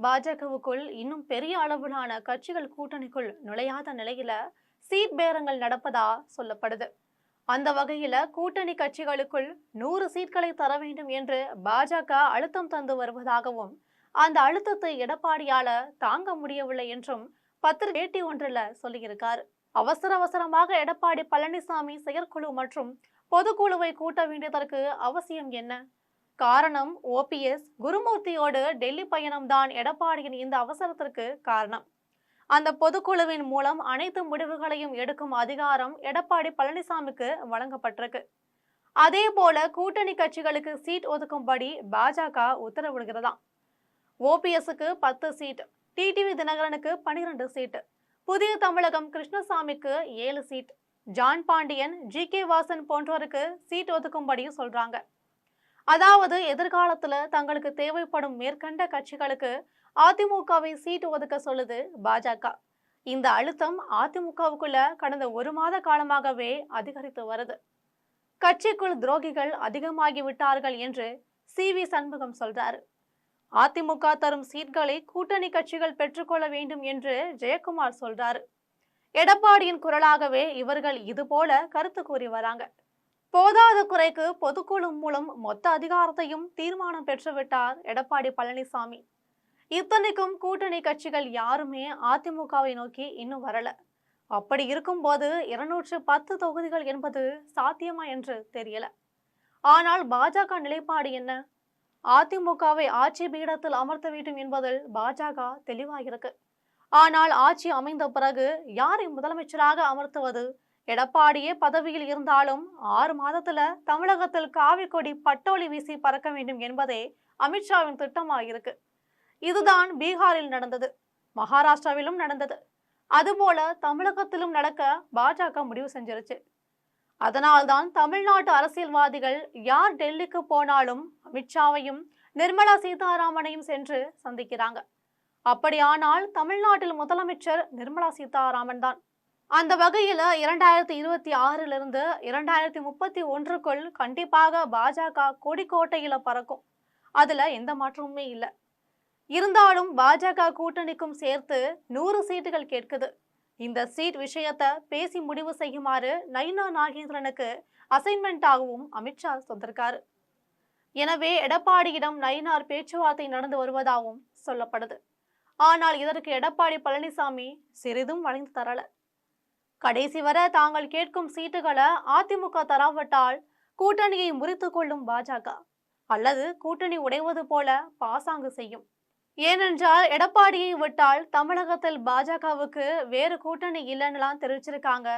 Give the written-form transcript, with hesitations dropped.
பாஜகவுக்குள் இன்னும் பெரிய அளவிலான கட்சிகள் கூட்டணிக்குள் நுழையாத நிலையில சீட் பேரங்கள் நடப்பதா சொல்லப்படுது. அந்த வகையில கூட்டணி கட்சிகளுக்குள் 100 சீட்களை தர வேண்டும் என்று பாஜக அழுத்தம் தந்து வருவதாகவும், அந்த அழுத்தத்தை எடப்பாடியால தாங்க முடியவில்லை என்றும் பத்திரிகை பேட்டி ஒன்றில் சொல்லியிருக்காரு. அவசரமாக எடப்பாடி பழனிசாமி செயற்குழு மற்றும் பொதுக்குழுவை கூட்ட வேண்டியதற்கு அவசியம் என்ன? காரணம் ஓபிஎஸ் குருமூர்த்தியோடு டெல்லி பயணம்தான் எடப்பாடியின் இந்த அவசரத்திற்கு காரணம். அந்த பொதுக்குழுவின் மூலம் அனைத்து முடிவுகளையும் எடுக்கும் அதிகாரம் எடப்பாடி பழனிசாமிக்கு வழங்கப்பட்டிருக்கு. அதே போல கூட்டணி கட்சிகளுக்கு சீட் ஒதுக்கும்படி பாஜக உத்தரவிடுகிறதாம். ஓபிஎஸ்க்கு 10 seat, TTV தினகரனுக்கு 12 seat, Puthiya Tamilagam கிருஷ்ணசாமிக்கு 7 சீட், ஜான் பாண்டியன், ஜி.கே. வாசன் போன்றோருக்கு சீட் ஒதுக்கும்படி சொல்றாங்க. அதாவது எதிர்காலத்துல தங்களுக்கு தேவைப்படும் மேற்கண்ட கட்சிகளுக்கு அதிமுகவை சீட் ஒதுக்க சொல்லுது பாஜக. இந்த அழுத்தம் அதிமுகவுக்குள்ள கடந்த 1 மாத காலமாகவே அதிகரித்து வருது. கட்சிக்குள் துரோகிகள் அதிகமாகி விட்டார்கள் என்று சி.வி. சண்முகம் சொல்றாரு. அதிமுக தரும் சீட்களை கூட்டணி கட்சிகள் பெற்றுக்கொள்ள வேண்டும் என்று ஜெயக்குமார் சொல்றாரு. எடப்பாடியின் குரலாகவே இவர்கள் இதுபோல கருத்து கூறி வராங்க. போதாத குறைக்கு பொதுக்குழு மூலம் மொத்த அதிகாரத்தையும் தீர்மானம் பெற்றுவிட்டார் எடப்பாடி பழனிசாமி. இத்தனைக்கும் கூட்டணி கட்சிகள் யாருமே அதிமுகவை நோக்கி இன்னும் வரல. அப்படி இருக்கும்போது 210 தொகுதிகள் என்பது சாத்தியமா என்று தெரியல. ஆனால் பாஜக நிலைப்பாடு என்ன? அதிமுகவை ஆட்சி பீடத்தில் அமர்த்த வேண்டும் என்பதில் பாஜக தெளிவாயிருக்கு. ஆனால் ஆட்சி அமைந்த பிறகு யாரை முதலமைச்சராக அமர்த்துவது? எடப்பாடியே பதவியில் இருந்தாலும் 6 மாதத்துல தமிழகத்தில் காவி கொடி பட்டோலி வீசி பறக்க வேண்டும் என்பதே அமித்ஷாவின் திட்டமாயிருக்கு. இதுதான் பீகாரில் நடந்தது, மகாராஷ்டிராவிலும் நடந்தது. அதுபோல தமிழகத்திலும் நடக்க பாஜக முடிவு செஞ்சிருச்சு. அதனால்தான் தமிழ்நாட்டு அரசியல்வாதிகள் யார் டெல்லிக்கு போனாலும் அமித்ஷாவையும் நிர்மலா சீதாராமனையும் சென்று சந்திக்கிறாங்க. அப்படியானால் தமிழ்நாட்டில் முதலமைச்சர் நிர்மலா சீதாராமன் தான். அந்த வகையில 2026 2031 கண்டிப்பாக பாஜக கொடிக்கோட்டையில பறக்கும். அதுல எந்த மாற்றமுமே இல்லை. இருந்தாலும் பாஜக கூட்டணிக்கும் சேர்த்து 100 சீட்டுகள் கேட்குது. இந்த சீட் விஷயத்தை பேசி முடிவு செய்யுமாறு நயினா நாகேந்திரனுக்கு அசைன்மெண்டாகவும் அமித்ஷா சொல்லிருக்காரு. எனவே எடப்பாடியிடம் நயினார் பேச்சுவார்த்தை நடந்து வருவதாகவும் சொல்லப்படுது. ஆனால் இதற்கு எடப்பாடி பழனிசாமி சிறிதும் வளைந்து தரல. கடைசி வரை தாங்கள் கேட்கும் சீட்டுகளை அதிமுக தராவிட்டால் கூட்டணியை முறித்து கொள்ளும் பாஜக, அல்லது கூட்டணி உடைவது போல பாசாங்கு செய்யும். ஏனென்றால் எடப்பாடியை விட்டால் தமிழகத்தில் பாஜகவுக்கு வேறு கூட்டணி இல்லைன்னுலாம் தெரிவிச்சிருக்காங்க.